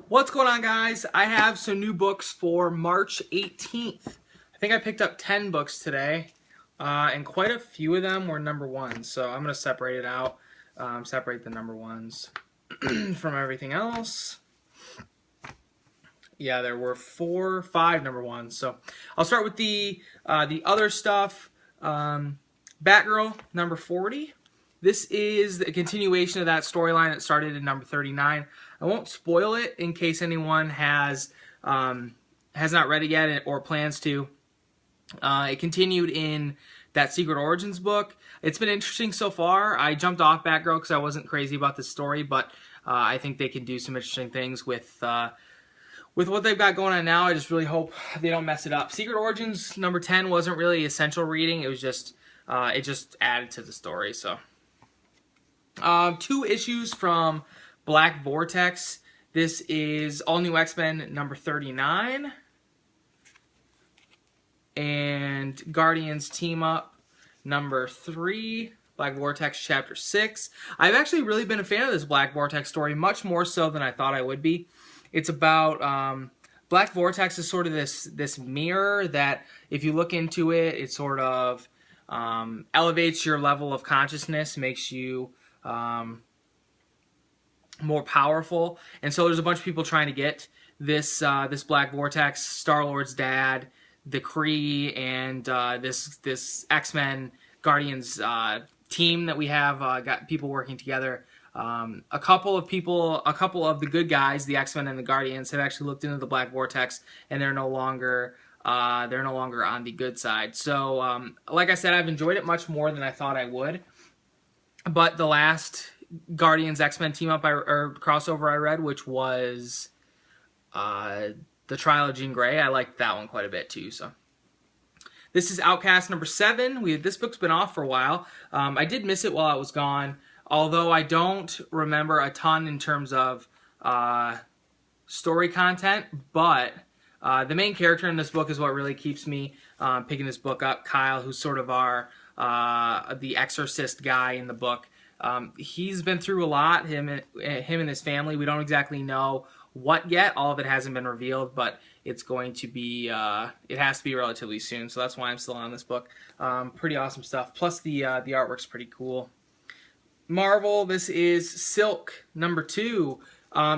What's going on, guys? I have some new books for March 18th. I think I picked up 10 books today, and quite a few of them were number ones. So I'm going to separate it out, separate the number ones from everything else. Yeah, there were 5 number ones. So I'll start with the other stuff. Batgirl, number 40. This is the continuation of that storyline that started in number 39. I won't spoil it in case anyone has not read it yet or plans to. It continued in that Secret Origins book. It's been interesting so far. I jumped off Batgirl because I wasn't crazy about this story, but I think they can do some interesting things with what they've got going on now. I just really hope they don't mess it up. Secret Origins number 10 wasn't really essential reading. It was just it just added to the story. So 2 issues from Black Vortex. This is All New X-Men number 39 and Guardians Team Up number 3, Black Vortex chapter 6. I've actually really been a fan of this Black Vortex story, much more so than I thought I would be. It's about Black Vortex is sort of this mirror that if you look into it, it sort of elevates your level of consciousness, makes you more powerful. And so there's a bunch of people trying to get this Black Vortex. Star-Lord's dad, the Kree, and this X-Men Guardians team that we have got people working together. A couple of the good guys, the X-Men and the Guardians, have actually looked into the Black Vortex, and they're no longer on the good side. So like I said, I've enjoyed it much more than I thought I would. But the last Guardians X-Men team up or crossover I read, which was the Trial of Jean Grey, I liked that one quite a bit too. So this is Outcast number 7. This book's been off for a while. I did miss it while I was gone, although I don't remember a ton in terms of story content. But the main character in this book is what really keeps me picking this book up. Kyle, who's sort of the exorcist guy in the book. He's been through a lot, him and his family. We don't exactly know what yet. All of it hasn't been revealed, but it's going to be, it has to be relatively soon, so that's why I'm still on this book. Pretty awesome stuff. Plus the artwork's pretty cool. Marvel, this is Silk number 2.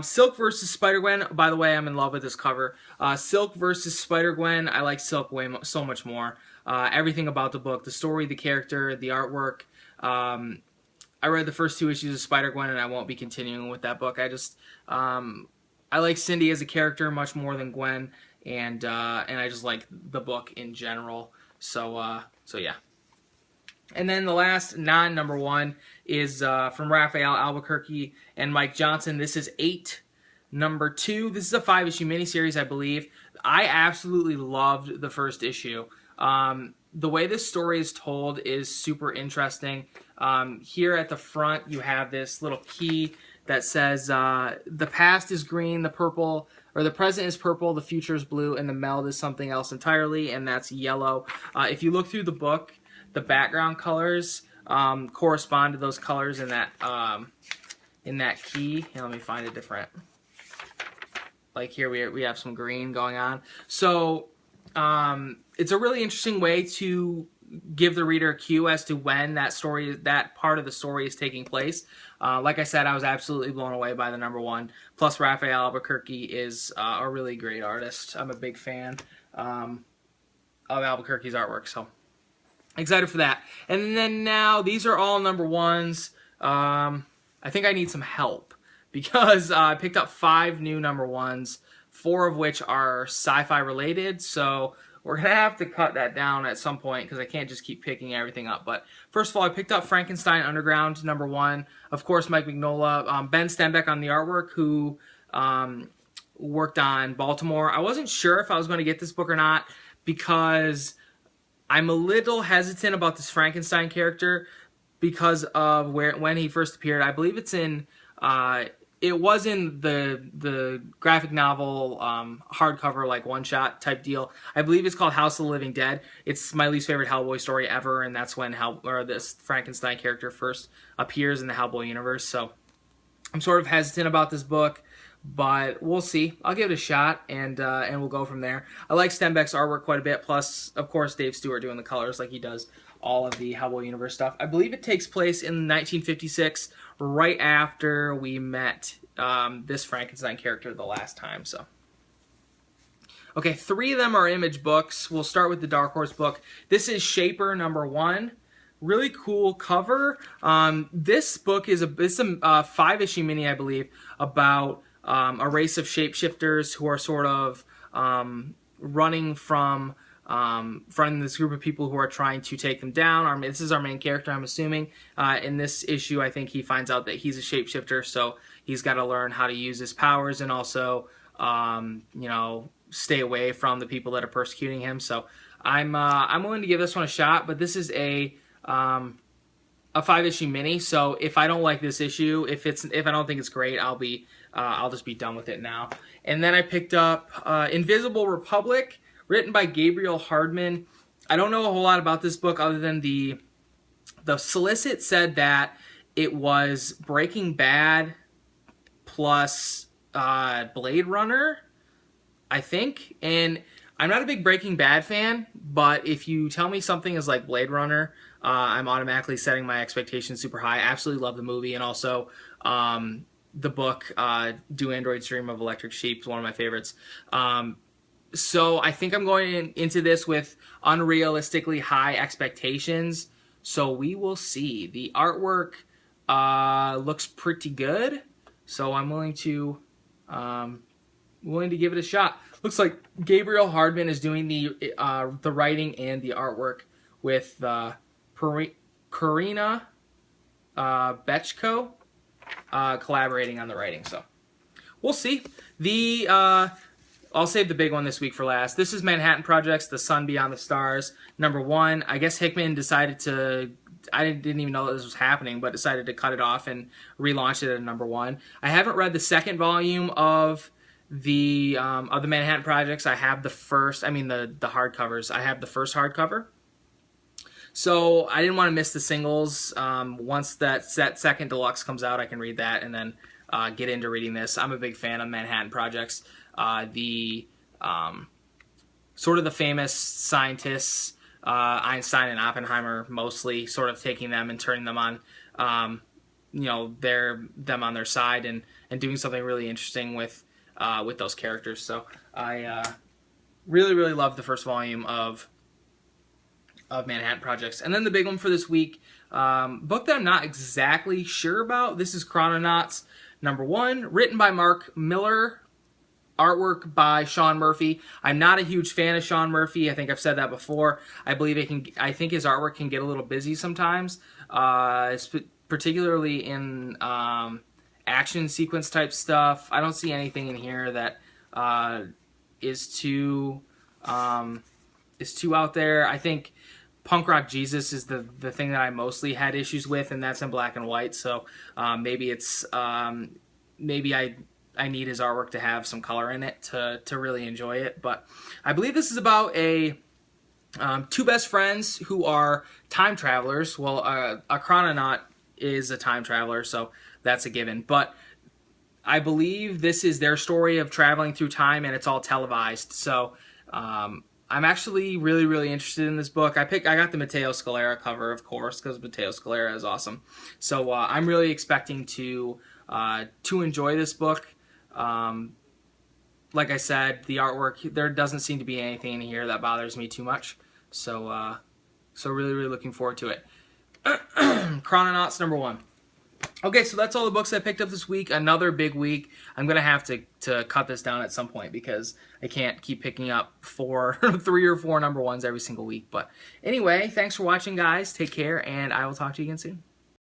Silk versus Spider-Gwen. By the way, I'm in love with this cover. Silk versus Spider-Gwen. I like Silk so much more. Everything about the book, the story, the character, the artwork. I read the first 2 issues of Spider-Gwen, and I won't be continuing with that book. I just I like Cindy as a character much more than Gwen, and I just like the book in general. So yeah. And then the last non-number 1 is from Raphael Albuquerque and Mike Johnson. This is 8, number 2. This is a 5-issue miniseries, I believe. I absolutely loved the first issue. The way this story is told is super interesting. Here at the front, you have this little key that says the past is green, the present is purple, the future is blue, and the meld is something else entirely, and that's yellow. If you look through the book, the background colors correspond to those colors in that key. Here, let me find a different. Like here, we have some green going on. So it's a really interesting way to give the reader a cue as to when that part of the story is taking place. Like I said, I was absolutely blown away by the number 1. Plus, Raphael Albuquerque is a really great artist. I'm a big fan of Albuquerque's artwork, so excited for that. And then now, these are all number 1s. I think I need some help because I picked up 5 new number 1s, 4 of which are sci-fi related, so we're going to have to cut that down at some point because I can't just keep picking everything up. But first of all, I picked up Frankenstein Underground, number 1. Of course, Mike Mignola. Ben Stenbeck on the artwork, who worked on Baltimore. I wasn't sure if I was going to get this book or not because I'm a little hesitant about this Frankenstein character because of when he first appeared. I believe it's in... It was in the graphic novel hardcover, like one-shot type deal. I believe it's called House of the Living Dead. It's my least favorite Hellboy story ever, and that's when this Frankenstein character first appears in the Hellboy universe. So I'm sort of hesitant about this book, but we'll see. I'll give it a shot, and we'll go from there. I like Stenbeck's artwork quite a bit, plus, of course, Dave Stewart doing the colors like he does all of the Hellboy Universe stuff. I believe it takes place in 1956, right after we met this Frankenstein character the last time, so. Okay, 3 of them are Image books. We'll start with the Dark Horse book. This is Shaper #1. Really cool cover. This book is a 5-issue mini, I believe, about a race of shapeshifters who are sort of running from this group of people who are trying to take them down. This is our main character, I'm assuming. In this issue, I think he finds out that he's a shapeshifter, so he's got to learn how to use his powers and also, you know, stay away from the people that are persecuting him. So I'm willing to give this one a shot, but this is a 5-issue mini. So if I don't like this issue, if I don't think it's great, I'll just be done with it now. And then I picked up Invisible Republic, written by Gabriel Hardman. I don't know a whole lot about this book other than the solicit said that it was Breaking Bad plus Blade Runner, I think. And I'm not a big Breaking Bad fan, but if you tell me something is like Blade Runner, I'm automatically setting my expectations super high. I absolutely love the movie, and also the book, Do Androids Dream of Electric Sheep, is one of my favorites. So I think I'm going into this with unrealistically high expectations, so we will see. The artwork looks pretty good, so I'm willing to give it a shot. Looks like Gabriel Hardman is doing the writing and the artwork with Karina Bechko collaborating on the writing. So we'll see. I'll save the big one this week for last. This is Manhattan Project's The Sun Beyond the Stars #1. I guess Hickman decided to. I didn't even know that this was happening, but decided to cut it off and relaunch it at #1. I haven't read the second volume of the Manhattan Projects. I have the first. I mean the hardcovers. I have the first hardcover. So I didn't want to miss the singles. Once that second deluxe comes out, I can read that and then get into reading this. I'm a big fan of Manhattan Projects. Sort of the famous scientists, Einstein and Oppenheimer, mostly sort of taking them and turning them on, you know, them on their side and doing something really interesting with those characters. So I really, really loved the first volume of Manhattan Projects. And then the big one for this week, book that I'm not exactly sure about. This is Chrononauts #1, written by Mark Miller, artwork by Sean Murphy. I'm not a huge fan of Sean Murphy. I think I've said that before. I think his artwork can get a little busy sometimes, particularly in action sequence type stuff. I don't see anything in here that is too out there. I think Punk Rock Jesus is the thing that I mostly had issues with, and that's in black and white. So maybe I need his artwork to have some color in it to really enjoy it. But I believe this is about two best friends who are time travelers. Well, a chrononaut is a time traveler, so that's a given. But I believe this is their story of traveling through time, and it's all televised. So I'm actually really, really interested in this book. I got the Matteo Scalera cover, of course, because Matteo Scalera is awesome. So I'm really expecting to enjoy this book. Like I said, the artwork, there doesn't seem to be anything in here that bothers me too much. So really, really looking forward to it. Chrononauts #1. Okay, so that's all the books I picked up this week. Another big week. I'm going to have to cut this down at some point because I can't keep picking up 3 or 4 #1s every single week. But anyway, thanks for watching, guys. Take care, and I will talk to you again soon.